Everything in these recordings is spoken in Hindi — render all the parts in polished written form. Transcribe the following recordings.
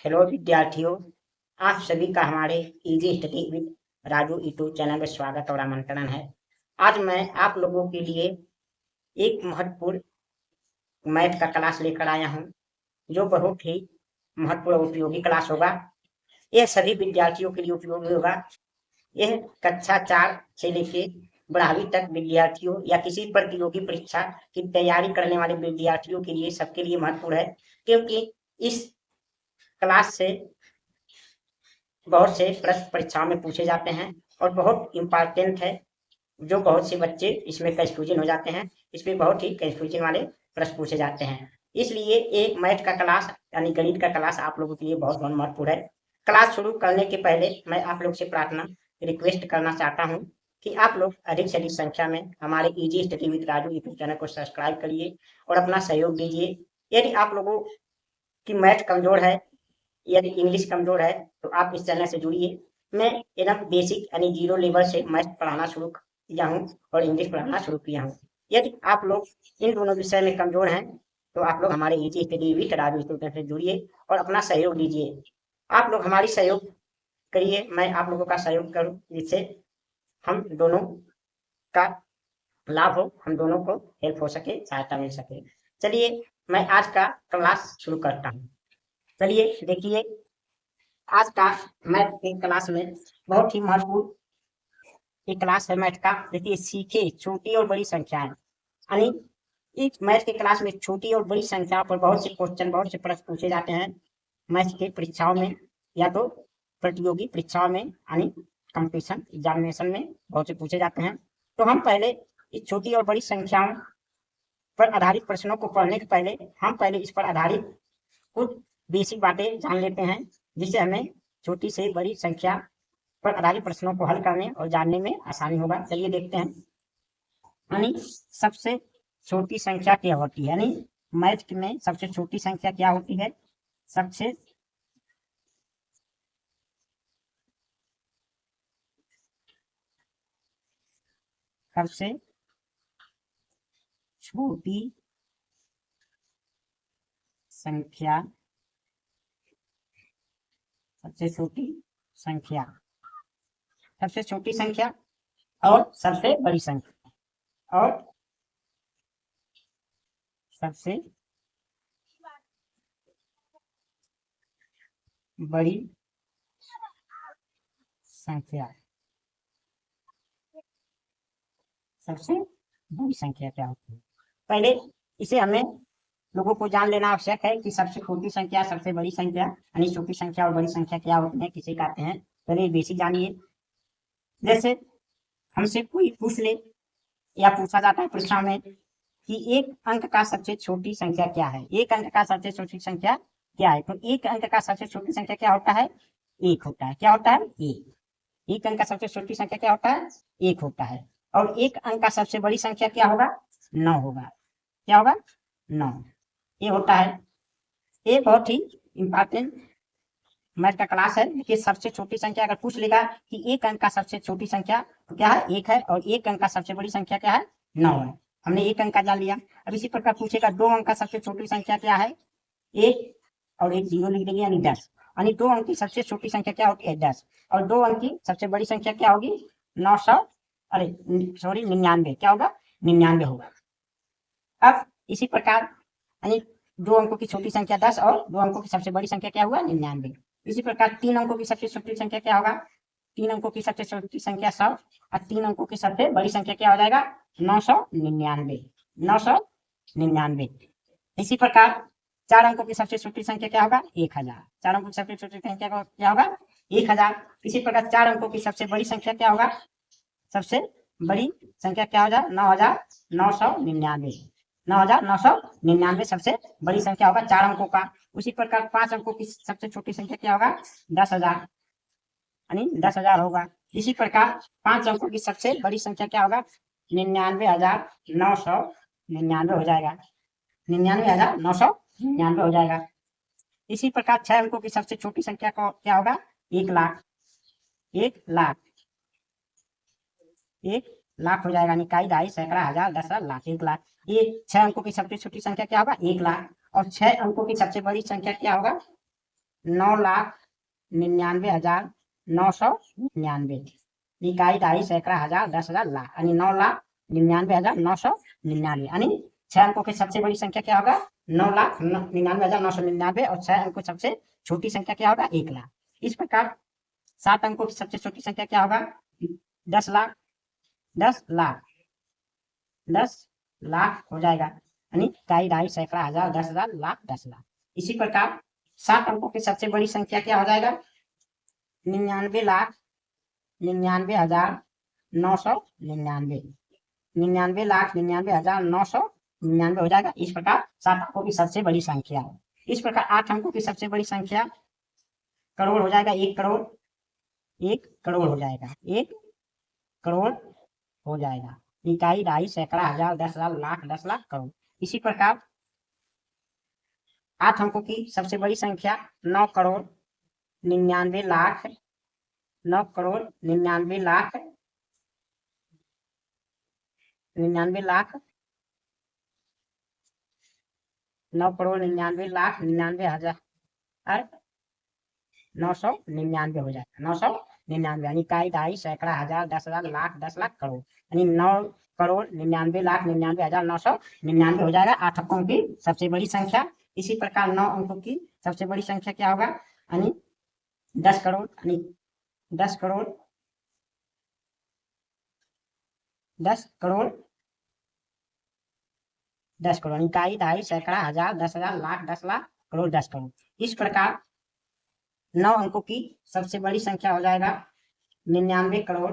हेलो विद्यार्थियों, आप सभी का हमारे easy study with Raju YouTube channel में स्वागत और आमंत्रण है। आज मैं आप लोगों के लिए एक महत्वपूर्ण मैथ का क्लास लेकर आया हूं, जो बहुत ही महत्वपूर्ण और उपयोगी क्लास होगा। यह सभी विद्यार्थियों के लिए उपयोगी होगा। यह कक्षा 4 से लेके 12वीं तक विद्यार्थियों या किसी प्रतियोगी परीक्षा की तैयारी करने वाले विद्यार्थियों के लिए सबके लिए महत्वपूर्ण है, क्योंकि इस क्लास से बहुत से प्रश्न परीक्षाओं में पूछे जाते हैं और बहुत इम्पोर्टेंट है, जो बहुत से बच्चे इसमें कंफ्यूजन हो जाते हैं। इसमें बहुत ही कंफ्यूजन वाले प्रश्न पूछे जाते हैं। इसलिए एक मैथ का क्लास यानी गणित का क्लास आप लोगों के लिए बहुत बहुत महत्वपूर्ण है। क्लास शुरू करने के पहले मैं आप लोग से प्रार्थना रिक्वेस्ट करना चाहता हूँ कि आप लोग अधिक से अधिक संख्या में हमारे easy study with Raju YouTube channel को सब्सक्राइब करिए और अपना सहयोग दीजिए। यदि आप लोगों की मैथ कमजोर है, यदि इंग्लिश कमजोर है, तो आप इस चैनल से जुड़िए। मैं एकदम बेसिक यानी जीरो लेवल से मैथ पढ़ाना शुरू किया हूँ और इंग्लिश पढ़ाना शुरू किया हूँ। यदि आप लोग इन दोनों विषय में कमजोर हैं, तो आप लोग हमारे easy study with Raju student से जुड़िए और अपना सहयोग दीजिए। आप लोग हमारी सहयोग करिए, मैं आप लोगों का सहयोग करूँ, जिससे हम दोनों का लाभ हो, हम दोनों को हेल्प हो सके, सहायता मिल सके। चलिए मैं आज का क्लास शुरू करता हूँ। चलिए देखिए, आज का मैथ के क्लास में बहुत ही महत्वपूर्ण एक क्लास है मैथ का। देखिए, सीखे छोटी और बड़ी संख्याएं, यानी इस मैथ के क्लास में छोटी और बड़ी संख्या पर बहुत से क्वेश्चन, बहुत से प्रश्न पूछे जाते हैं मैथ के परीक्षाओं में, या तो प्रतियोगी परीक्षाओं में यानी कंपटीशन एग्जामिनेशन में बहुत से पूछे जाते हैं। तो हम पहले इस छोटी और बड़ी संख्याओं पर आधारित प्रश्नों को पढ़ने के पहले हम पहले इस पर आधारित कुछ बेसिक बातें जान लेते हैं, जिससे हमें छोटी से बड़ी संख्या पर आधारित प्रश्नों को हल करने और जानने में आसानी होगा। चलिए देखते हैं। यानी सबसे छोटी संख्या क्या होती है, यानी मैथ में सबसे छोटी संख्या क्या होती है? सबसे सबसे छोटी संख्या, सबसे छोटी संख्या, सबसे छोटी संख्या और सबसे बड़ी संख्या और सबसे बड़ी संख्या, सबसे बड़ी संख्या क्या होती है? पहले इसे हमें लोगों को जान लेना आवश्यक है कि सबसे छोटी संख्या, सबसे बड़ी संख्या, यानी छोटी संख्या और बड़ी संख्या क्या होती है, किसे कहते हैं। पहले बेसिक जानिए। जैसे हमसे कोई पूछ ले या पूछा जाता है परीक्षा में कि एक अंक का सबसे छोटी संख्या क्या है, एक अंक का सबसे छोटी संख्या क्या है, तो एक अंक का सबसे छोटी संख्या क्या होता है? एक होता है। क्या होता है? एक अंक का सबसे छोटी संख्या क्या होता है? एक होता है। और एक अंक का सबसे बड़ी संख्या क्या होगा? 9 होगा। क्या होगा? 9। ये होता है। ये बहुत ही इंपॉर्टेंट मैथ का क्लास है कि सबसे छोटी संख्या अगर पूछ लेगा कि एक अंक का सबसे छोटी संख्या तो क्या है? एक है। और एक अंक का सबसे बड़ी संख्या क्या है? 9 है। हमने एक अंक का जान लिया। अब इसी प्रकार पूछेगा 2 अंक का सबसे छोटी संख्या क्या है? 1 और एक 0 लिख देंगे, यानी 10। यानी 2 अंक की सबसे छोटी संख्या क्या होती है? 10। और 2 अंक की सबसे बड़ी संख्या क्या होगी? 900, अरे सॉरी 99। क्या होगा? 99 होगा। अब इसी प्रकार यानी 2 अंकों की छोटी संख्या 10 और 2 अंकों की सबसे बड़ी संख्या क्या हुआ? 99। इसी प्रकार 3 अंकों की सबसे छोटी संख्या क्या होगा? 3 अंकों की सबसे छोटी संख्या 100 और 3 अंकों की सबसे बड़ी संख्या क्या हो जाएगा? 999। 999। इसी प्रकार 4 अंकों की सबसे छोटी संख्या क्या होगा? 1000। 4 अंकों की सबसे छोटी संख्या क्या होगा? 1000। इसी प्रकार 4 अंकों की सबसे बड़ी संख्या क्या होगा? सबसे बड़ी संख्या क्या हो जाए? 9999। 9999 सबसे बड़ी संख्या होगा 4 अंकों का। उसी प्रकार 5 अंकों की सबसे छोटी संख्या क्या होगा? 10,000, यानी 10,000 होगा। इसी प्रकार 5 अंकों की सबसे बड़ी संख्या क्या होगा? 99,999 हो जाएगा। 99,999 हो जाएगा। इसी प्रकार 6 अंकों की सबसे छोटी संख्या को क्या होगा? 1 लाख। 1 लाख, 1 लाख हो जाएगा। इकाई, दहाई, सैकड़ा, हजार, दशा, लाख, 1 लाख। ये 6 अंकों की सबसे छोटी संख्या क्या होगा? 1 लाख। और 6 अंकों की सबसे बड़ी संख्या क्या होगा? 9,99,999 इकाई, दहाई, सैकड़ा, हजार, 10,000, लाख, यानी 9,99,999, यानी 6 अंकों की सबसे बड़ी संख्या क्या होगा? 9,99,999, और 6 अंकों की सबसे छोटी संख्या क्या होगा? 1,00,000। इस प्रकार 7 अंकों की सबसे छोटी संख्या क्या होगा? 10 लाख, 10 लाख, 10 लाख हो जाएगा, यानी इकाई, दहाई, सैकड़ा, हजार, 10,000, लाख, 10 लाख। इसी प्रकार 7 अंकों की सबसे बड़ी संख्या क्या हो जाएगा? 99,00,000, 99,999, 99,99,999 हो जाएगा। इस प्रकार 7 अंकों की सबसे बड़ी संख्या है। इस प्रकार 8 अंकों की सबसे बड़ी संख्या करोड़ हो जाएगा, 1 करोड़, 1 करोड़ हो जाएगा, 1 करोड़ हो जाएगा। इकाई, दहाई, सैकड़ा, हजार, 10,000, लाख, 10 लाख, करोड़। इसी प्रकार 8 अंकों की सबसे बड़ी संख्या 9 करोड़ 99 लाख, 9 करोड़ 99 लाख, 99 लाख, 9 करोड़ 99 लाख 99,000, 999 हो जाएगा, 999, यानी इकाई, दहाई, सैकड़ा, हजार, 10,000, लाख, 10 लाख, करोड़, यानी 9 करोड़ 99 लाख 99,000 999 हो जाएगा 8 अंकों की सबसे बड़ी संख्या। इसी प्रकार 9 अंकों की सबसे बड़ी संख्या क्या होगा? यानी 10 करोड़, यानी 10 करोड़, 10 करोड़, 10 करोड़, इकाई, दहाई, सैकड़ा, हजार, 10,000, लाख, 10 लाख, करोड़, 10 करोड़। इस प्रकार 9 अंकों की सबसे बड़ी संख्या हो जाएगा 99 करोड़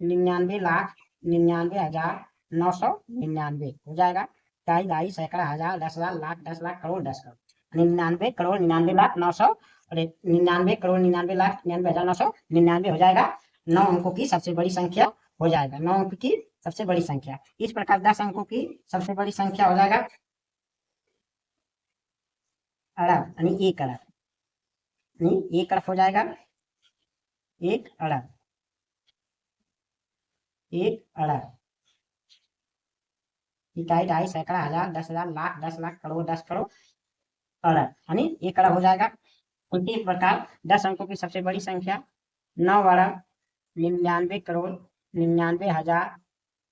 99 लाख 99,000 999 हो जाएगा, इकाई, दहाई, सैकड़ा, हजार, 10,000, लाख, 10 लाख, करोड़, 10 करोड़, 99 करोड़ 99 लाख 900, अरे 99 करोड़ 99 लाख 99,000 999 हो जाएगा। 9 अंकों की सबसे बड़ी संख्या हो जाएगा, 9 अंक की सबसे बड़ी संख्या। इस प्रकार 10 अंकों की सबसे बड़ी संख्या हो जाएगा अरब, यानी 1 अरब, यानी 1 अरब हो जाएगा, 1 अरब, 1 अरब, इकाई, दहाई, सैकड़ा, हजार, 10,000, लाख, 10 लाख, करोड़, 10 करोड़, अरब, यानी 1 अरब हो जाएगा। इसी प्रकार 10 अंकों की सबसे बड़ी संख्या 9 अरब 99 करोड़ 99,000,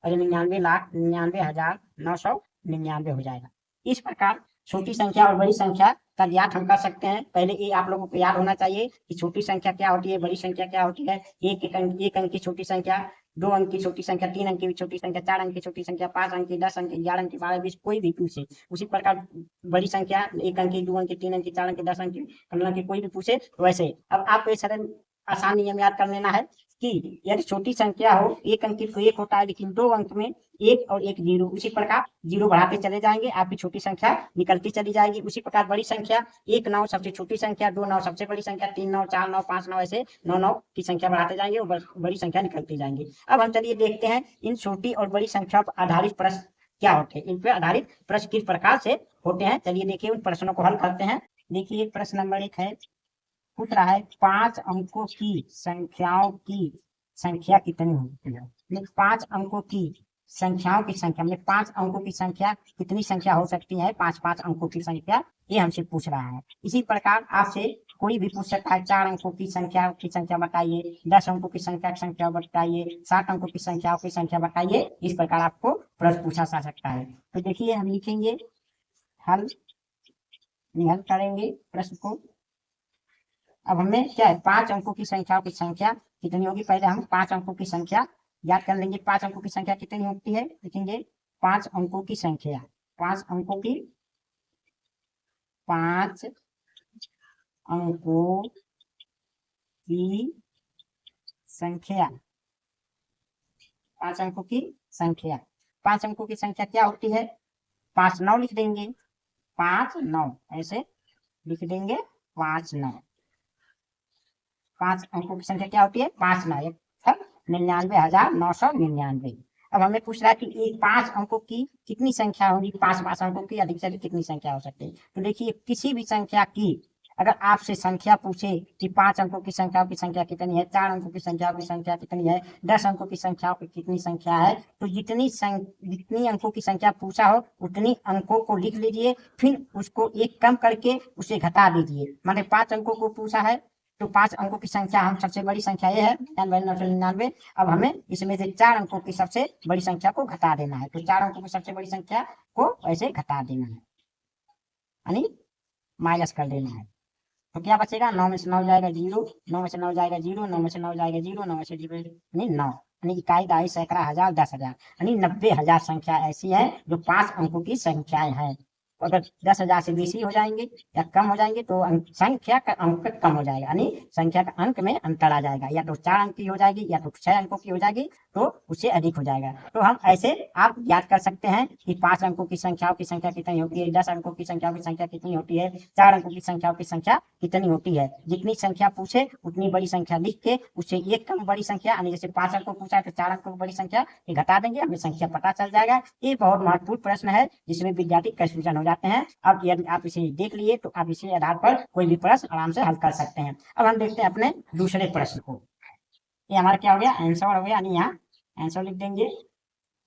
अरे 99 लाख 99,000 999 हो जाएगा। इस प्रकार छोटी संख्या और बड़ी संख्या का ज्ञात हम कर सकते हैं। पहले ये आप लोगों को याद होना चाहिए कि छोटी संख्या क्या होती है, बड़ी संख्या क्या होती है। एक अंक की छोटी संख्या, 2 अंक की छोटी संख्या, 3 अंक की छोटी संख्या, 4 अंक की छोटी संख्या, 5 अंक की, 10 अंक की, 11 अंक की, 12, 20, कोई भी पूछे। उसी प्रकार बड़ी संख्या 1 अंक की, 2 अंक की, 3 अंक की, 4 अंक की, 10 अंक की, 15 अंक की, कोई भी पूछे वैसे। अब आपको ये सरल आसान नियम याद कर लेना है कि यदि छोटी संख्या हो, 1 अंक की तो 1 होता है, लेकिन 2 अंक में 1 और 1 0, उसी प्रकार 0 बढ़ाते चले जाएंगे, आपकी छोटी संख्या निकलती चली जाएगी। उसी प्रकार बड़ी संख्या 1 9 सबसे छोटी संख्या, 2 9 सबसे बड़ी संख्या, 3 9, 4 9, 5 9, ऐसे 9 9 की संख्या बढ़ाते जाएंगे और बड़ी संख्या निकलती जाएंगी। अब हम चलिए देखते हैं इन छोटी और बड़ी संख्या पर आधारित प्रश्न क्या होते हैं, इन पर आधारित प्रश्न किस प्रकार से होते हैं। चलिए देखिए उन प्रश्नों को हल करते हैं। देखिए प्रश्न नंबर 1 है, पूछ रहा है 5 अंकों की संख्याओं की संख्या कितनी होती है। 5 अंकों की संख्याओं की संख्या, मतलब 5 अंकों की संख्या कितनी संख्या हो सकती है, 5 अंकों की संख्या, ये हमसे पूछ रहा है। इसी प्रकार आपसे कोई भी पूछ सकता है 4 अंकों की संख्या बताइए, 10 अंकों की संख्या बताइए, 7 अंकों की संख्या बताइए। इस प्रकार आपको प्रश्न पूछा जा सकता है। तो देखिए हम लिखेंगे, हल करेंगे प्रश्न को। अब हमें क्या है, 5 अंकों की संख्या कितनी होगी। पहले हम 5 अंकों की संख्या याद कर लेंगे। 5 अंकों की संख्या कितनी होती है, लिखेंगे 5 अंकों की संख्या, 5 अंकों की 5 अंकों की संख्या, 5 अंकों की संख्या, 5 अंकों की संख्या क्या होती है, 5 9 लिख देंगे, 5 9 ऐसे लिख देंगे, 5 9, 5 अंकों की संख्या क्या होती है, 5 9 99,999। अब हमें पूछ रहा है कि 5 अंकों की कितनी संख्या होगी, 5 अंकों की अधिक से अधिक कितनी संख्या हो सकती है। तो देखिए किसी भी संख्या की अगर आपसे संख्या पूछे कि 5 अंकों की संख्याओं की संख्या कितनी है, 4 अंकों की संख्याओं की संख्या कितनी है, 10 अंकों की संख्याओं की कितनी संख्या है, तो जितनी अंकों की संख्या पूछा हो उतनी अंकों को लिख लीजिए, फिर उसको एक कम करके उसे घटा दीजिए। माने 5 अंकों को पूछा है तो 5 अंकों की संख्या, हम सबसे बड़ी संख्या ये है 9999। अब हमें इसमें से 4 अंकों की सबसे बड़ी संख्या को घटा देना है, तो 4 अंकों की सबसे बड़ी संख्या को ऐसे घटा देना है, यानी माइनस कर देना है। तो क्या बचेगा, 9 में से 9 जाएगा 0, 9 में से 9 जाएगा 0, 9 में से 9 जाएगा 0, 9 में से 0 यानी 9, यानी इकाई, दहाई, सैकड़ा, हजार, 10,000, यानी 90,000 संख्या ऐसी है जो 5 अंकों की संख्याएं हैं। अगर 10,000 से बेसी हो जाएंगे या कम हो जाएंगे तो संख्या का अंक कम हो जाएगा, यानी संख्या का अंक में अंतर आ जाएगा, या तो 4 अंक की हो जाएगी या तो 6 अंकों की हो जाएगी, तो उससे अधिक हो जाएगा। तो हम ऐसे आप याद कर सकते हैं कि 5 अंकों की संख्याओं की संख्या कितनी होती है, 10 अंकों की संख्याओं की संख्या कितनी होती है, 4 अंकों की संख्याओं की संख्या कितनी होती है। जितनी संख्या पूछे उतनी बड़ी संख्या लिख के उससे एक कम बड़ी संख्या, यानी जैसे 5 अंकों पूछा है तो 4 अंकों की बड़ी संख्या घटा देंगे, हमें संख्या पता चल जाएगा। ये बहुत महत्वपूर्ण प्रश्न है जिसमें विद्यार्थी कंफ्यूजन हो जाते हैं। अब यदि आप इसे देख लिए तो आप इसी आधार पर कोई भी प्रश्न आराम से हल कर सकते हैं। अब हम देखते हैं अपने दूसरे प्रश्न को। ये हमारा क्या हो गया, आंसर हो गया, यानी यहाँ आंसर लिख देंगे।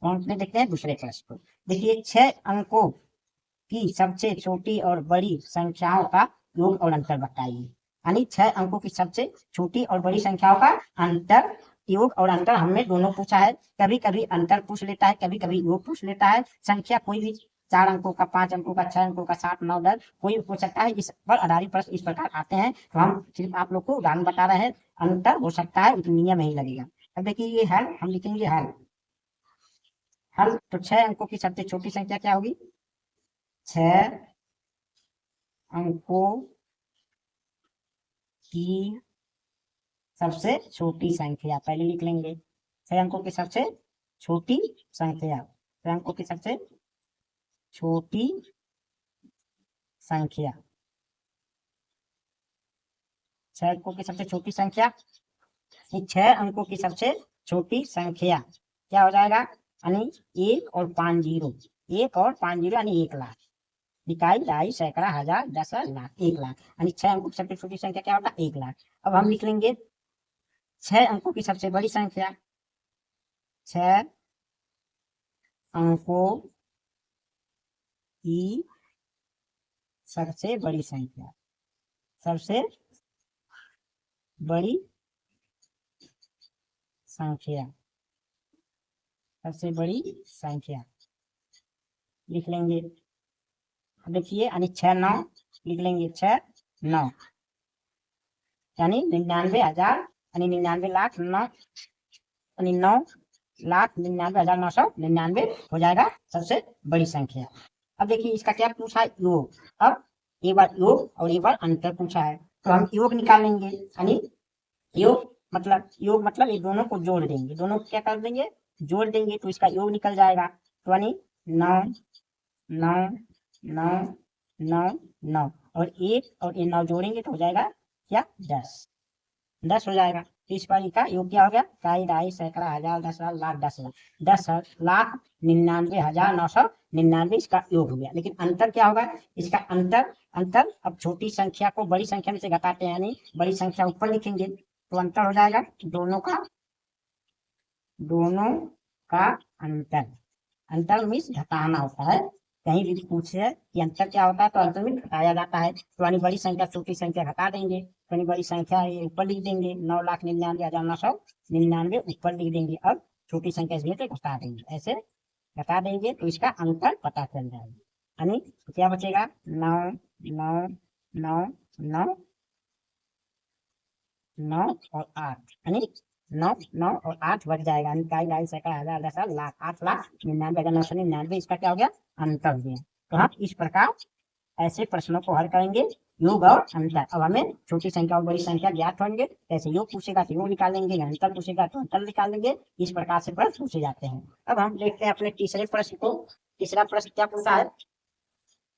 देखते हैं दूसरे प्रश्न को। देखिए 6 अंकों की सबसे छोटी और बड़ी संख्याओं का योग और अंतर बताइए, यानी 6 अंकों की सबसे छोटी और बड़ी संख्याओं का अंतर, योग और अंतर हमने दोनों पूछा है। कभी कभी अंतर पूछ लेता है, कभी कभी योग पूछ लेता है। संख्या कोई भी 4 अंकों का, 5 अंकों का, 6 अंकों का, 7, 9, 10 कोई भी पूछ सकता है। इस पर आधारित प्रश्न इस प्रकार आते हैं, तो हम सिर्फ आप लोग को उदाहरण बता रहे हैं, अंतर हो सकता है उतना नियम नहीं लगेगा। अब देखिए ये हल, हम लिखेंगे हल। हल तो 6 अंकों की सबसे छोटी संख्या क्या होगी, 6 अंकों की सबसे छोटी संख्या पहले लिख लेंगे। 6 अंकों की सबसे छोटी संख्या, 6 अंकों की सबसे छोटी संख्या, 6 अंकों की सबसे छोटी संख्या, 6 अंकों की सबसे छोटी संख्या क्या हो जाएगा, यानी 1 और 5 जीरो, 1 और 5 जीरो यानी 1 लाख। इकाई, दहाई, सैकड़ा, हजार, 10, लाख, 1 लाख, यानी 6 अंकों की सबसे छोटी संख्या क्या होता है, 1 लाख। अब हम लिख लेंगे 6 अंकों की सबसे बड़ी संख्या, 6 अंकों की सबसे बड़ी संख्या, सबसे बड़ी संख्या, सबसे बड़ी संख्या लिख लेंगे। देखिए यानी 6 9 लिख लेंगे, 6 9 यानी 99,000, यानी 99 लाख 9, यानी 9,99,999 हो जाएगा सबसे बड़ी संख्या। अब देखिए इसका क्या पूछा है, योग। अब एक बार योग और एक बार अंतर पूछा है, तो हम योग निकालेंगे, यानी योग मतलब ये दोनों को जोड़ देंगे, दोनों को क्या कर देंगे, जोड़ देंगे, तो इसका योग निकल जाएगा। तो यानी 9 9 9 9 9 और 1 और ये 9 जोड़ेंगे तो हो जाएगा क्या, 10 हो जाएगा। तो इस पर का योग क्या हो गया, इकाई, दहाई, सैकड़ा, हजार, 10 लाख, 10 लाख, 10 लाख 99,999 इसका योग हो गया। लेकिन अंतर क्या होगा, इसका अंतर अब छोटी संख्या को बड़ी संख्या में से घटाते हैं, यानी बड़ी संख्या ऊपर लिखेंगे तो अंतर हो जाएगा दोनों का अंतर मीन्स घटाना होता है। कहीं भी पूछे कि अंतर क्या होता है तो अंतर में घटाया जाता है। तो यानी बड़ी संख्या छोटी संख्या घटा देंगे, तो बड़ी संख्या ये ऊपर लिख देंगे, 9,99,999 ऊपर लिख देंगे। अब छोटी संख्या इसमें से घटा देंगे, ऐसे घटा देंगे तो इसका अंतर पता चल जाएगा। यानी तो क्या बचेगा, 9 9 9 9 9 और 8, यानी 9 9 और 8 बच जाएगा, इकाई, दहाई, सैकड़ा, हजार, 10 लाख, 8,99,999 इसका क्या हो गया, अंतर हो गया। तो हम इस प्रकार ऐसे प्रश्नों को हल करेंगे, योग और अंतर। अब हमें छोटी संख्या और बड़ी संख्या ज्ञात होंगे, जैसे योग पूछेगा तो योग निकालेंगे, अंतर पूछेगा तो अंतर निकालेंगे, इस प्रकार से प्रश्न पूछे जाते हैं। अब हम देखते हैं अपने तीसरे प्रश्न को। तीसरा प्रश्न क्या पूछा है,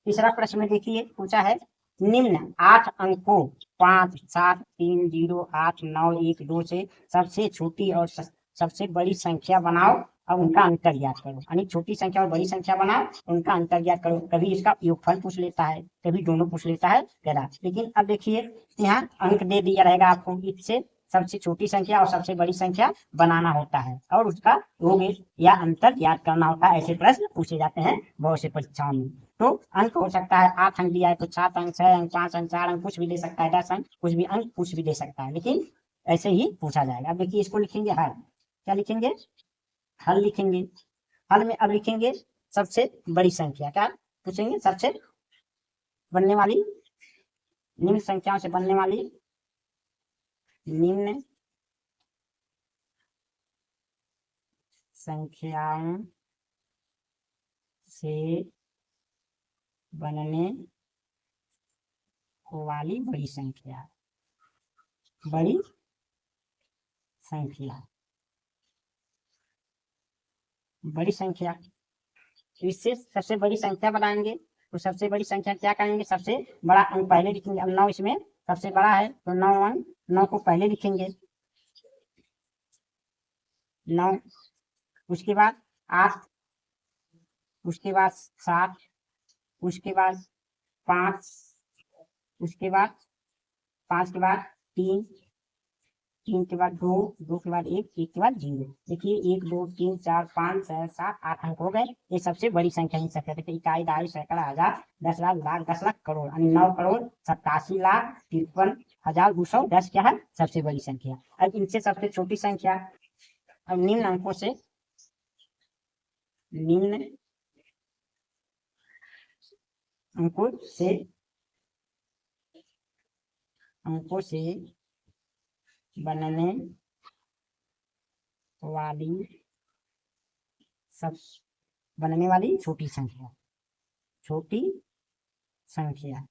तीसरा प्रश्न में देखिए पूछा है, निम्न 8 अंकों 5 7 3 0 8 9 1 2 से सबसे छोटी और सबसे बड़ी संख्या बनाओ अब उनका अंतर ज्ञात करो, यानी छोटी संख्या और बड़ी संख्या बनाओ, उनका अंतर ज्ञात करो। कभी इसका योगफल पूछ लेता है, कभी दोनों पूछ लेता है जरा। लेकिन अब देखिए यहाँ अंक दे दिया रहेगा आपको, इससे सबसे छोटी संख्या और सबसे बड़ी संख्या बनाना होता है और उसका योग या अंतर ज्ञात करना होता है। ऐसे प्रश्न पूछे जाते हैं बहुत से परीक्षाओं में। तो अंक हो सकता है 8 अंक दिया है तो 7 अंक, 6 अंक, 5 अंक, 4 अंक, कुछ भी दे सकता है, 10 अंक, कुछ भी अंक कुछ भी दे सकता है, लेकिन ऐसे ही पूछा जाएगा। अब देखिए इसको लिखेंगे हल। क्या लिखेंगे? हल लिखेंगे। हल में अब लिखेंगे सबसे बड़ी संख्या। क्या पूछेंगे? सबसे बनने वाली, निम्न संख्याओं से बनने वाली, निम्न संख्याओं से बनने वाली बड़ी संख्या। बड़ी संख्या, बड़ी संख्या, इससे सबसे बड़ी संख्या बनाएंगे। तो सबसे बड़ी संख्या क्या करेंगे? सबसे बड़ा अंक पहले लिखेंगे। अब 9 इसमें सबसे बड़ा है तो 9 अंक, 9 को पहले लिखेंगे, 9। उसके बाद 8, उसके बाद 7, उसके बाद 5, उसके बाद 5 के बाद 3, 3 के बाद 2, 2 के बाद 1, 1 के बाद 0। देखिए 1, 2, 3, 4, 5, 6, 7, 8 अंक हो गए। ये सबसे बड़ी संख्या ही संख्या। देखिए इकाई, दहाई, सैकड़ा, हजार, 10 लाख, लाख, 10 लाख, करोड़, यानी 9 करोड़ 87 लाख 53,210 क्या है? सबसे बड़ी संख्या। अब इनसे सबसे छोटी संख्या, अब निम्न अंकों से, निम्न अंकों से, अंकों से बनने वाली सब बनने वाली छोटी संख्या, छोटी संख्या,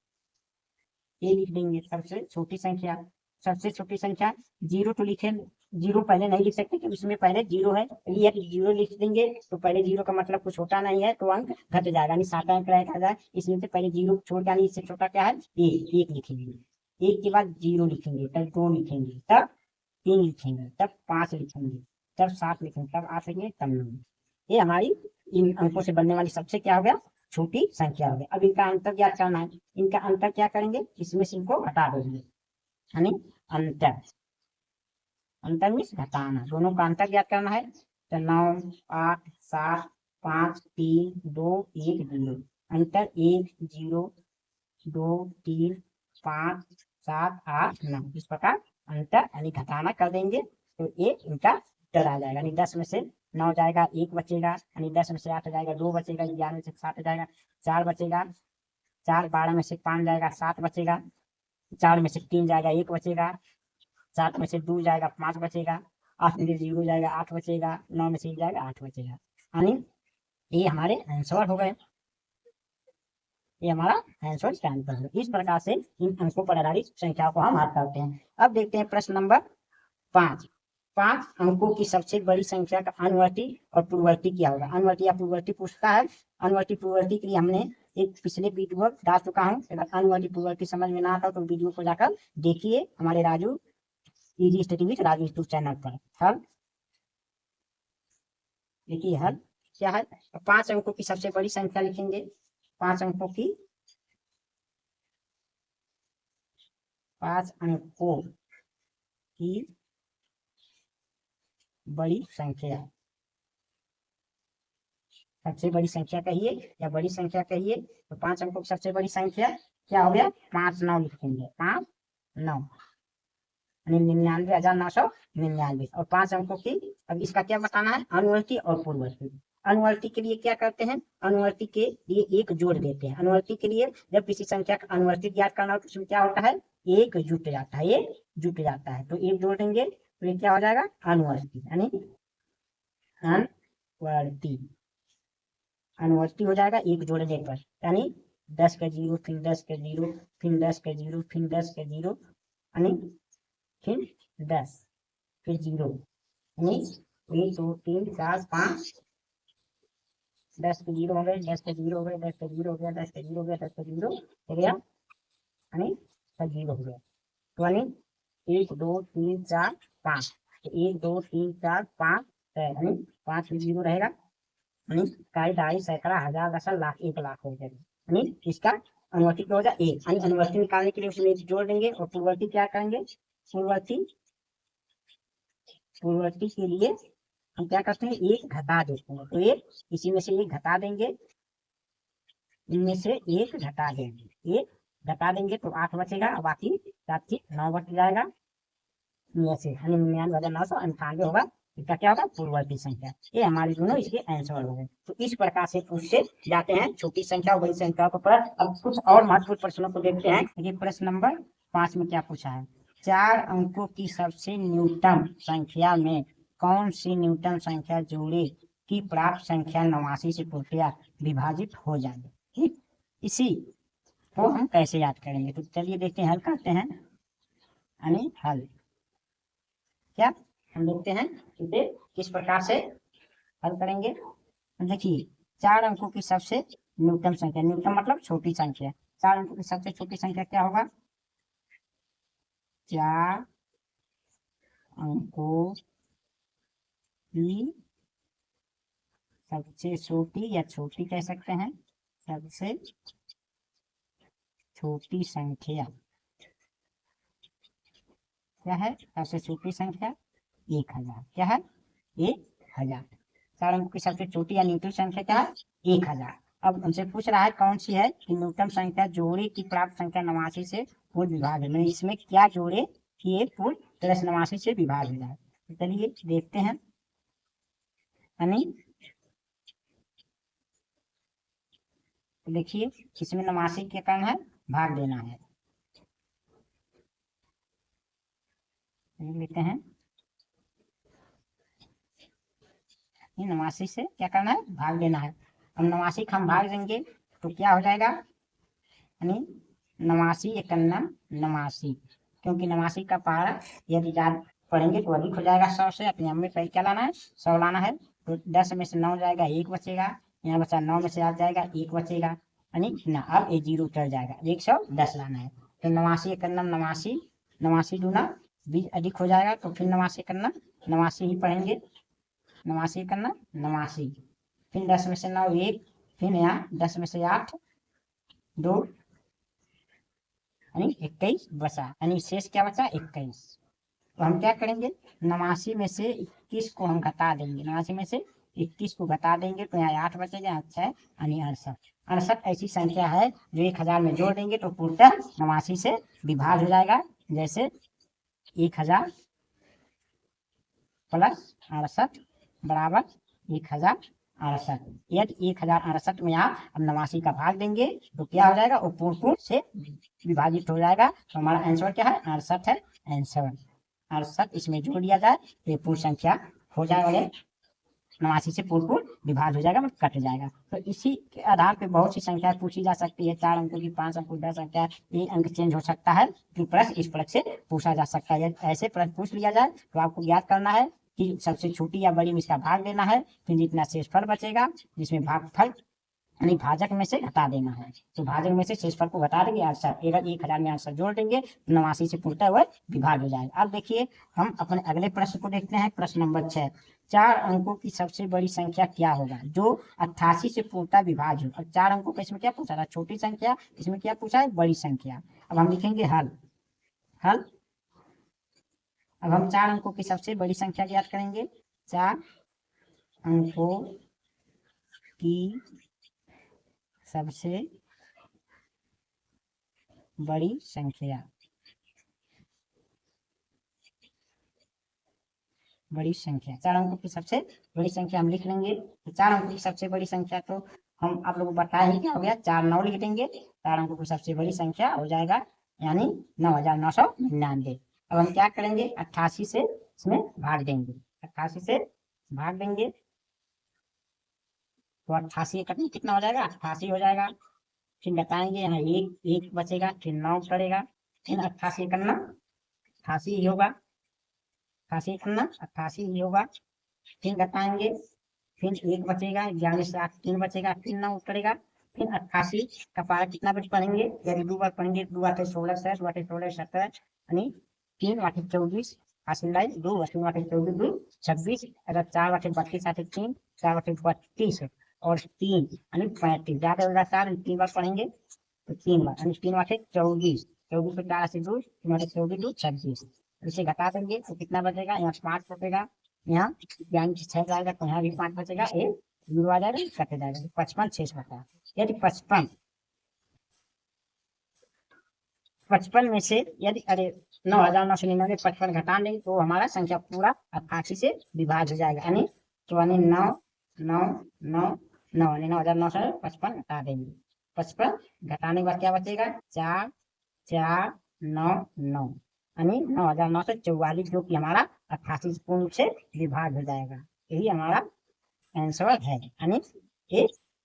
ये लिख देंगे सबसे छोटी संख्या। सबसे छोटी संख्या 0 तो लिखे, 0 पहले नहीं लिख सकते क्योंकि इसमें पहले 0 है, ये 0 लिख देंगे तो पहले 0 का मतलब कुछ छोटा नहीं है तो अंक घट जाएगा, यानी 7 अंक रहेगा। इसमें से पहले 0 छोड़ के, इससे छोटा क्या है? 1 लिखेंगे। 1 के बाद 0 लिखेंगे, तब 2 लिखेंगे, तब 3 लिखेंगे, तब 5 लिखेंगे, तब 7 लिखेंगे, तब 8 लिखेंगे, तब 9। ये हमारी इन अंकों से बनने वाली सबसे क्या हो गया? छोटी संख्या हो गई। अब इनका अंतर ज्ञात करना है। इनका अंतर क्या करेंगे? इसमें से इनको हटा देंगे, यानी अंतर, अंतर मीन्स घटाना। दोनों का अंतर ज्ञात करना है तो 9, 8, 7, 5, 3, 2, 1, 0। अंतर 1, 0, 2, 3, 5, 7, 8, 9। इस प्रकार अंतर यानी घटाना कर देंगे तो ये इनका उत्तर आ जाएगा। यानी 10 में से 9 जाएगा, 1 बचेगा, यानी 10 में से 8 जाएगा, 2 बचेगा, 11 में से 7 जाएगा, 4 बचेगा, 4, 12 में से 5 जाएगा, 7 बचेगा, 4 में से 3 जाएगा, 1 बचेगा, 7 में से 2 जाएगा, 5 बचेगा, 8 में से 0 जाएगा, 8 बचेगा, 9 में से 1 जाएगा, 8 बचेगा। यानी ये हमारे आंसर हो गए, ये हमारा आंसर आंसर है। इस प्रकार से इन अंकों पर आधारित संख्याओं को हम हल करते हैं। अब देखते हैं प्रश्न नंबर 5। 5 अंकों की सबसे बड़ी संख्या का अनुवर्ती और पूर्ववर्ती क्या होगा? अनुवर्ती या पूर्ववर्ती पूछता है। अनुवर्ती पूर्ववर्ती के लिए हमने एक पिछले वीडियो डाल चुका हूँ। अगर अनुवर्ती पूर्ववर्ती समझ में ना आता तो वीडियो को जाकर देखिए हमारे Raju easy study with Raju YouTube channel पर। हल देखिए, हल क्या है? 5 अंकों की सबसे बड़ी संख्या लिखेंगे। 5 अंकों की, 5 अंकों की बड़ी संख्या, सबसे बड़ी संख्या कहिए या बड़ी संख्या कहिए, तो 5 अंकों की सबसे बड़ी संख्या क्या हो गया? 5, 9 लिखेंगे। 5, 9 यानी 99,999। और 5 अंकों की, अब इसका क्या बताना है? अनुवर्ती और पूर्ववर्ती। अनुवर्ती के लिए क्या करते हैं? अनुवर्ती के लिए एक जोड़ देते हैं। अनुवर्ती के लिए जब किसी संख्या का अनुवर्ती ज्ञात करना हो तो उसमें क्या होता है? एक जुट जाता है, एक जुट जाता है, तो एक जोड़ देंगे तो ये क्या हो जाएगा? अनुवर्ती, यानी अनुवर्ती, अनुवर्ती हो जाएगा एक जोड़ने पर। यानी 10 का 0, फिर 10 का 0, फिर 10 का 0, फिर 10 का 0, यानी फिर 10, फिर 0, यानी 1, 2, 3, 4, 5, 10 के 0 हो गए, 10 के 0 हो गए, 10 के 0 हो गया, 10 के 0 हो गया, 10 के 0 हो गया, यानी 0 हो गया। तो यानी 1, 2, 3, 4, 5, 1, 2, 3, 4, 5, यानी 5 जीरो रहेगा, यानी कई ढाई सैकड़ा हजार दशल लाख 1 लाख हो जाएगा, यानी इसका अनुवर्ती क्या हो जाए 1, यानी अनुवर्ती निकालने के लिए उसमें 1 जोड़ देंगे और पूर्ववर्ती क्या करेंगे, पूर्ववर्ती के लिए हम क्या करते हैं 1 घटा देते हैं, तो 1 इसी में से 1 घटा देंगे, इनमें से 1 घटा देंगे, 1 घटा देंगे तो 8 बचेगा और बाकी 7 9 बच जाएगा, ऐसे 99,998 होगा, इसका क्या होगा पूर्ववर्ती संख्या। ये हमारी दोनों इसके आंसर हो गए। तो इस प्रकार से पूछते जाते हैं छोटी संख्या और बड़ी संख्या को पर। अब कुछ और महत्वपूर्ण प्रश्नों को देखते हैं। ये प्रश्न नंबर 5 में क्या पूछा है, 4 अंकों की सबसे न्यूनतम संख्या में कौन सी न्यूनतम संख्या जोड़े की प्राप्त संख्या 89 से पूर्णतया विभाजित हो जाए। ठीक, इसी को हम कैसे याद करेंगे, तो चलिए देखते हैं, हल करते हैं, यानी हल क्या हम देखते हैं इसे किस प्रकार से हल करेंगे। देखिए 4 अंकों की सबसे न्यूनतम संख्या, न्यूनतम मतलब छोटी संख्या, 4 अंकों की सबसे छोटी संख्या क्या होगा, 4 अंकों की सबसे छोटी या छोटी कह सकते हैं, सबसे छोटी संख्या क्या है, सबसे छोटी संख्या 1000, क्या है 1000। 4 अंकों की सबसे छोटी या न्यूनतम संख्या क्या है 1000। अब हमसे पूछ रहा है कौन सी है कि न्यूनतम संख्या जोड़े की प्राप्त संख्या 89 से पूर्ण विभाज्य, में इसमें क्या जोड़े कि ये पूर्ण तरह से 89 से विभाज्य हो जाए। तो चलिए देखते हैं, यानी तो देखिए इसमें 89 के कारण है भाग देना है, लेते हैं 89 से क्या करना है भाग देना है। अब 89 हम भाग देंगे तो क्या हो जाएगा, यानी 89 एकन्नम 89, क्योंकि 89 का पारा यदि याद पढ़ेंगे तो अधिक हो जाएगा 100 से, अपने में पहले क्या लाना है 100 लाना है, तो 10 में से 9 जाएगा 1 बचेगा, यहाँ बचा 9 में से 8 जाएगा 1 बचेगा, यानी ना अब ये 0 उतर जाएगा, 110 लाना है। तो 89 एकन्नम 89, 89 दूना 20 अधिक हो जाएगा, तो फिर 89 एकन्नम 89 ही पढ़ेंगे, 89 करना 89, फिर 10 में से 9 1, फिर यहाँ 10 में से 8 2, यानी 21 बचा, यानी शेष क्या बचा 21। तो हम क्या करेंगे 89 में से 21 को हम घटा देंगे, 89 में से 21 को घटा देंगे तो यहाँ 8 बचेगा, अच्छा है यानी 68। 68 ऐसी संख्या है जो 1000 में जोड़ देंगे तो पूर्णतः 89 से विभाज्य हो जाएगा, जैसे 1000 प्लस 68 बराबर 1068। यदि 1068 में यहाँ हम 89 का भाग देंगे तो क्या हो जाएगा, वो पूर्ण से विभाजित हो जाएगा, तो हमारा आंसर क्या है 68 है, आंसर 68 इसमें जोड़ दिया जाए तो ये पूर्ण संख्या हो जाएगा, 89 से पूर्ण विभाज्य हो जाएगा, कट जाएगा। तो इसी के आधार पे बहुत सी संख्या पूछी जा सकती है, 4 अंकों की 5 अंकों की 10 संख्या, ये अंक चेंज हो सकता है, कि प्रश्न इस प्रकार से पूछा जा सकता है। ऐसे प्रश्न पूछ लिया जाए तो आपको याद करना है कि सबसे छोटी या बड़ी में इसका भाग देना है, फिर जितना शेषफल बचेगा जिसमें भागफल यानी भाजक में से घटा देना है, तो भाजक में से शेषफल को घटा देंगे, आंसर 1000 में आंसर जोड़ देंगे, 89 से पूर्णतः हुआ विभाग हो जाएगा। अब देखिए हम अपने अगले प्रश्न को देखते हैं, प्रश्न नंबर 6, 4 अंकों की सबसे बड़ी संख्या क्या होगा जो 88 से पूर्णतः विभाज्य हो। अब 4 अंकों का इसमें क्या पूछा था छोटी संख्या, इसमें क्या पूछा है बड़ी संख्या। अब हम लिखेंगे हल, हल अब हम 4 अंकों की सबसे बड़ी संख्या ज्ञात करेंगे, 4 अंकों की सबसे बड़ी संख्या, बड़ी संख्या 4 अंकों की सबसे बड़ी संख्या हम लिख लेंगे। तो 4 अंकों की सबसे बड़ी संख्या तो हम आप लोगों को बताया ही क्या हो गया, 4 9 लिख देंगे, 4 अंकों की सबसे बड़ी संख्या हो जाएगा यानी 9999। अब हम क्या करेंगे 88 से इसमें भाग देंगे, 88 से भाग देंगे तो 88 कितना हो जाएगा 88 हो जाएगा, फिर बताएंगे यहाँ एक बचेगा, फिर 9 पड़ेगा, फिर 88 करना 88 ही होगा, 88 करना 88 ही होगा, फिर घटाएंगे, फिर 1 बचेगा, 11 से 8 3 बचेगा, फिर 9 उतरेगा, फिर 88 का पारा कितना बार पढ़ेंगे, यदि 2 बार पढ़ेंगे 2 8 16 16 16 17, यानी 3 8 24, हासिल लाई 2 2 बटे 24 2 26 अगर 4 बटे 32 आते 3 4 बटे 32 और 3 यानी 35 ज्यादा होगा 4 3 बार पढ़ेंगे तो 3 बार यानी 3 बटे 24 24 पे 4 से 2 3 बटे 24 2 26 इसे घटा देंगे तो कितना बचेगा यहाँ 5 बचेगा यहाँ यानी 6 जाएगा तो यहाँ भी 5 बचेगा एक जीरो आ जाएगा कट जाएगा 55 6 बचा यदि 55 में से यदि अरे 9,999 55 घटा देंगे तो हमारा संख्या पूरा 88 से विभाज्य हो जाएगा यानी तो यानी 9 9 9 9 यानी 9,955 घटा देंगे 55 घटाने के बाद क्या बचेगा 4 4 9 9 यानी 9,944 जो कि हमारा 88 पूर्ण से विभाज्य हो जाएगा यही हमारा आंसर है यानी ये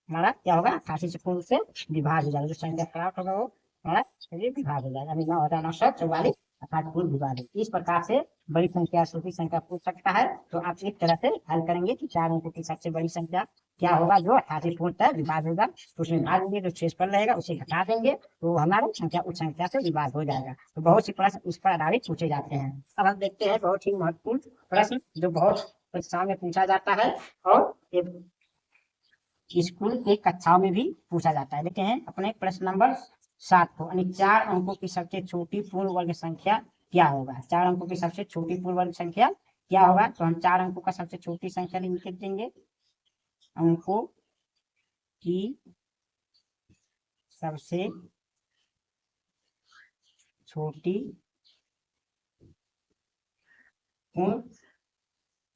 हमारा क्या होगा 88 से पूर्ण से विभाज्य हो जाएगा जो संख्या प्राप्त होगा वो हमारा विभाग हो जाएगा यानी 9,944 अर्थात कुल विभाग। इस प्रकार से बड़ी संख्या छोटी संख्या पूछ सकता है तो आप एक तरह से हल करेंगे कि 4 अंकों की सबसे बड़ी संख्या क्या होगा जो 88 पूर्णतः विभाग होगा तो उसमें भाग देंगे जो शेष पर रहेगा उसे घटा देंगे तो हमारा संख्या उस संख्या से विभाग हो जाएगा। तो बहुत सी प्रश्न इस पर आधारित पूछे जाते हैं। अब हम देखते हैं बहुत ही महत्वपूर्ण प्रश्न जो बहुत परीक्षाओं में पूछा जाता है और स्कूल के कक्षाओं में भी पूछा जाता है। देखते हैं अपने प्रश्न नंबर 7 को यानी 4 अंकों की सबसे छोटी पूर्ण वर्ग संख्या क्या होगा। 4 अंकों की सबसे छोटी पूर्ण वर्ग संख्या क्या होगा तो हम 4 अंकों का सबसे छोटी संख्या लिख देंगे अंकों की सबसे छोटी पूर्ण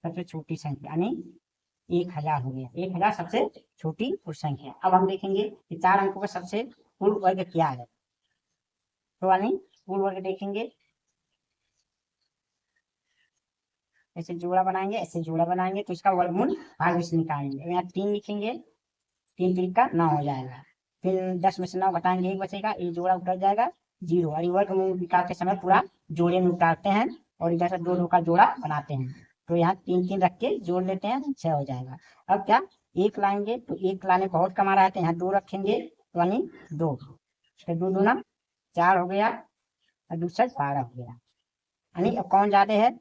सबसे छोटी संख्या यानी 1000 हो गया 1000 सबसे छोटी पूर्ण संख्या। अब हम देखेंगे कि 4 अंकों का सबसे पूर्ण वर्ग क्या है तो यानी पूर्ण वर्ग देखेंगे ऐसे जोड़ा बनाएंगे ऐसे जोड़ा बनाएंगे तो इसका वर्गमूल भाग से निकालेंगे यहाँ 3 लिखेंगे 3 3 का 9 हो जाएगा फिर 10 में से 9 घटाएंगे 1 बचेगा ये जोड़ा उतर जाएगा 0 और वर्गमूल निकालते समय पूरा जोड़े में उतारते हैं और इधर से 2 2 का जोड़ा बनाते हैं तो यहाँ 3 3 रख के जोड़ लेते हैं 6 हो जाएगा। अब क्या 1 लाएंगे तो 1 लाने बहुत कमा रहा है तो यहाँ 2 रखेंगे तो यानी 2 फिर 2 2 ना 4 हो गया और दूसरा 12 हो गया यानी अब कौन ज्यादा है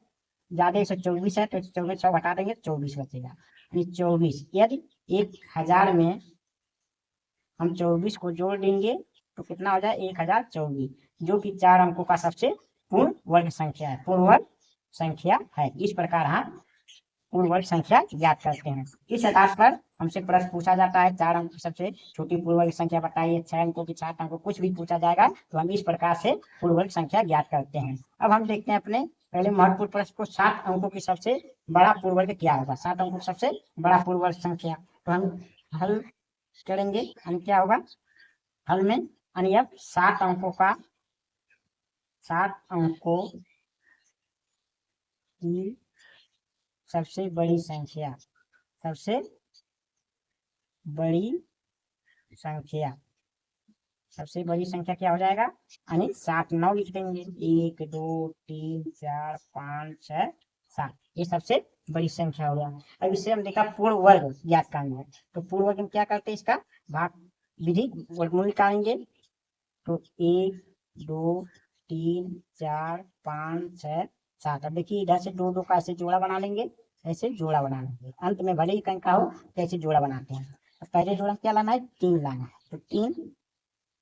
ज्यादा 124 है तो 24 100 घटा देंगे 24 बचेगा यानी 24 यदि 1000 में हम 24 को जोड़ देंगे तो कितना हो जाए 1024 जो कि 4 अंकों का सबसे पूर्ण वर्ग संख्या है पूर्ण वर्ग संख्या है। इस प्रकार हम पूर्ण वर्ग संख्या ज्ञात करते हैं। इस आधार पर हमसे प्रश्न पूछा जाता है 4 अंक की सबसे छोटी पूर्ण वर्ग संख्या बताइए 6 अंकों की 7 अंकों कुछ भी पूछा जाएगा तो हम इस प्रकार से पूर्ण वर्ग संख्या ज्ञात करते हैं। अब हम देखते हैं अपने पहले महत्वपूर्ण प्रश्न को 7 अंकों की सबसे बड़ा पूर्ण वर्ग क्या होगा 7 अंकों की सबसे बड़ा पूर्ण वर्ग संख्या तो हम हल करेंगे यानी क्या होगा हल में यानी अब 7 अंकों की सबसे बड़ी संख्या सबसे बड़ी संख्या क्या हो जाएगा यानी 7 9 लिख देंगे 1 2 3 4 5 6 7 ये सबसे बड़ी संख्या हो गया। अब इसे हम देखा पूर्ण वर्ग ज्ञात करना है तो पूर्ण वर्ग में क्या करते हैं इसका भाग विधि वर्गमूल निकालेंगे तो 1 2 3 4 5 6 7। अब देखिए इधर से 2 2 का ऐसे जोड़ा बना लेंगे ऐसे जोड़ा बना लेंगे अंत में भले ही कहीं का हो तो ऐसे जोड़ा बनाते हैं। पहले जोड़ा क्या लाना है 3 लाना है तो 3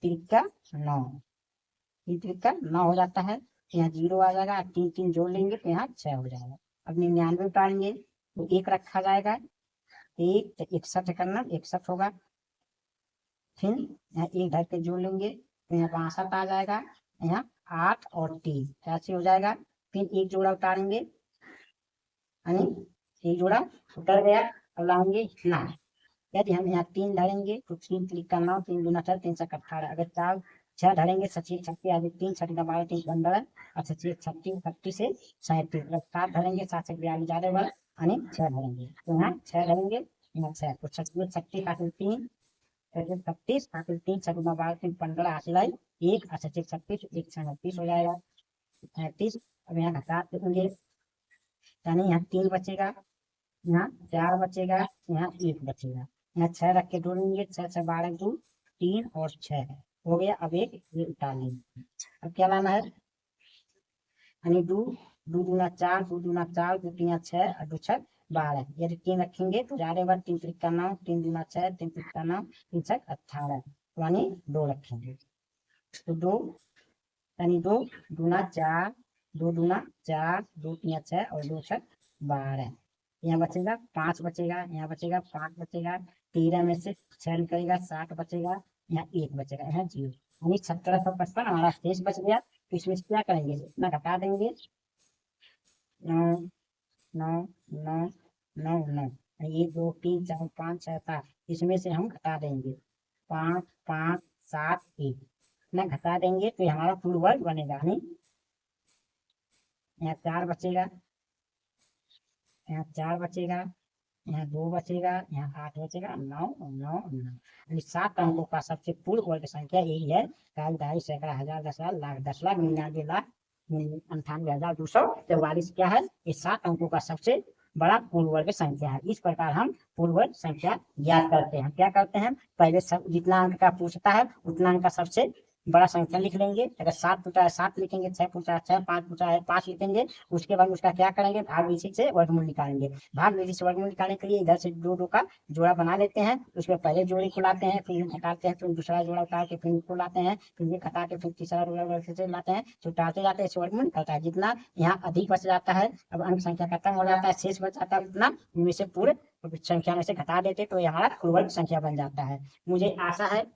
3 का 9 3 का 9 हो जाता है यहाँ 0 आ जाएगा 3 3 जोड़ लेंगे तो यहाँ 6 हो जाएगा। अब 99 उतारेंगे तो 1 रखा जाएगा 1 61 करना 61 होगा फिर यहाँ 1 धर के जोड़ लेंगे तो यहाँ 62 आ जाएगा यहाँ 8 और 3 कैसे हो जाएगा फिर 1 जोड़ा उतारेंगे यानी 1 जोड़ा उतर गया और लाएंगे 9 यदि हम यहाँ 3 धरेंगे तो 3 क्लिक करना 3 दूना 4 3 7 18 अगर 4 6 धरेंगे 26 36 आगे 3 6 12 3 15 और 26 36 30 से 37 अगर 7 धरेंगे 7 से 42 ज्यादा होगा यानी 6 धरेंगे तो यहाँ 6 धरेंगे यहाँ 6 तो 36 36 काटे 3 36 काटे 3 6 12 3 15 आसिलाई 1 36 36 1 36 हो जाएगा 36। अब यहाँ घटा देंगे यानी यहाँ 3 बचेगा यहाँ 4 बचेगा यहाँ 1 बचेगा यहाँ 6 रख के जोड़ेंगे 6 से 12 2 3 और 6 हो गया। अब एक ये उतार लेंगे अब क्या लाना है यानी 2 2 दूना 4, 2 दूना 4, 2 तिया 6 और 2 छक 12। यदि 3 रखेंगे तो 4 बार 3 त्रिक का 9, 3 दूना 6, 3 त्रिक का 9, 3 छक 18, यानी 2 रखेंगे। तो 2 यानी 2 दूना 4, 2 दूना 4, 2 तिया 6 और 2 छक 12। यहाँ बचेगा 5 बचेगा, यहाँ बचेगा 5 बचेगा, 13 में से 6 निकलेगा 60 बचेगा, यहाँ 1 बचेगा, यहाँ 0, यानी 1755 हमारा शेष बच गया। तो इसमें से क्या करेंगे, इतना घटा देंगे, 9 9 9 9 9, 1 2 3 4 5 6 7, इसमें से हम घटा देंगे 5 5 7 1, ना घटा देंगे तो हमारा पूर्ण वर्ग बनेगा। नहीं, यहाँ 4 बचेगा, यहाँ 4 बचेगा, यहाँ 2 बचेगा, यहाँ 8 बचेगा, 9 9 9, यानी 7 अंकों का सबसे पूर्ण वर्ग संख्या यही है। 2 सैकड़ा, हजार, 10,000, लाख, 10 लाख, 99 लाख 98,244 क्या है, ये 7 अंकों का सबसे बड़ा पूर्ण वर्ग संख्या है। इस प्रकार हम पूर्ण वर्ग संख्या ज्ञात करते हैं। क्या करते हैं, पहले सब जितना अंक का पूछता है उतना अंक का सबसे बड़ा संख्या लिख लेंगे। अगर 7 पूछा है 7 लिखेंगे, 6 पूछा है 6, 5 पूछा है 5 लिखेंगे। उसके बाद उसका क्या करेंगे, भाग विधि से वर्गमूल निकालेंगे। भाग विधि से वर्गमूल निकालने के लिए इधर से 2 का जोड़ा बना लेते हैं। उसमें पहले जोड़े को लाते हैं, फिर घटाते हैं, फिर दूसरा जोड़ा उतार के फिर इसको लाते हैं, फिर ये घटा के फिर तीसरा जोड़ा से लाते हैं, तो उतारते जाते हैं, वर्गमूल निकलता है। जितना यहाँ अधिक बच जाता है, अब अंक संख्या खत्म हो जाता है, शेष बच जाता है, उतना उनमें से पूरे संख्या में से घटा देते तो ये हमारा पूर्ण वर्ग संख्या बन जाता है। मुझे आशा है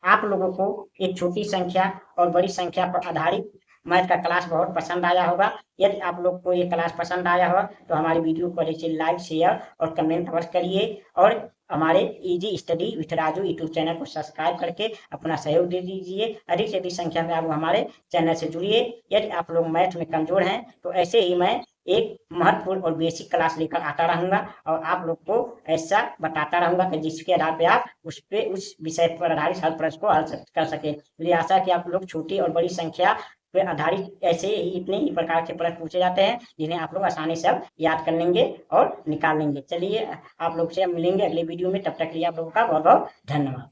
आप लोगों को एक छोटी संख्या और बड़ी संख्या पर आधारित मैथ का क्लास बहुत पसंद आया होगा। यदि आप लोग को ये क्लास पसंद आया हो तो हमारी वीडियो को नीचे लाइक, शेयर और कमेंट अवश्य करिए, और हमारे easy study with Raju YouTube channel को सब्सक्राइब करके अपना सहयोग दे दीजिए। अधिक से अधिक संख्या में आप हमारे चैनल से जुड़िए। यदि आप लोग मैथ में कमजोर हैं तो ऐसे ही मैं एक महत्वपूर्ण और बेसिक क्लास लेकर आता रहूंगा और आप लोग को ऐसा बताता रहूंगा कि जिसके आधार पे आप उस विषय पर आधारित हर प्रश्न को हल कर सके। मुझे आशा है कि आप लोग छोटी और बड़ी संख्या पे आधारित ऐसे ही इतने ही प्रकार के प्रश्न पूछे जाते हैं जिन्हें आप लोग आसानी से याद कर लेंगे और निकाल लेंगे। चलिए आप लोग से मिलेंगे अगले वीडियो में, तब तक के लिए आप लोगों का बहुत बहुत धन्यवाद।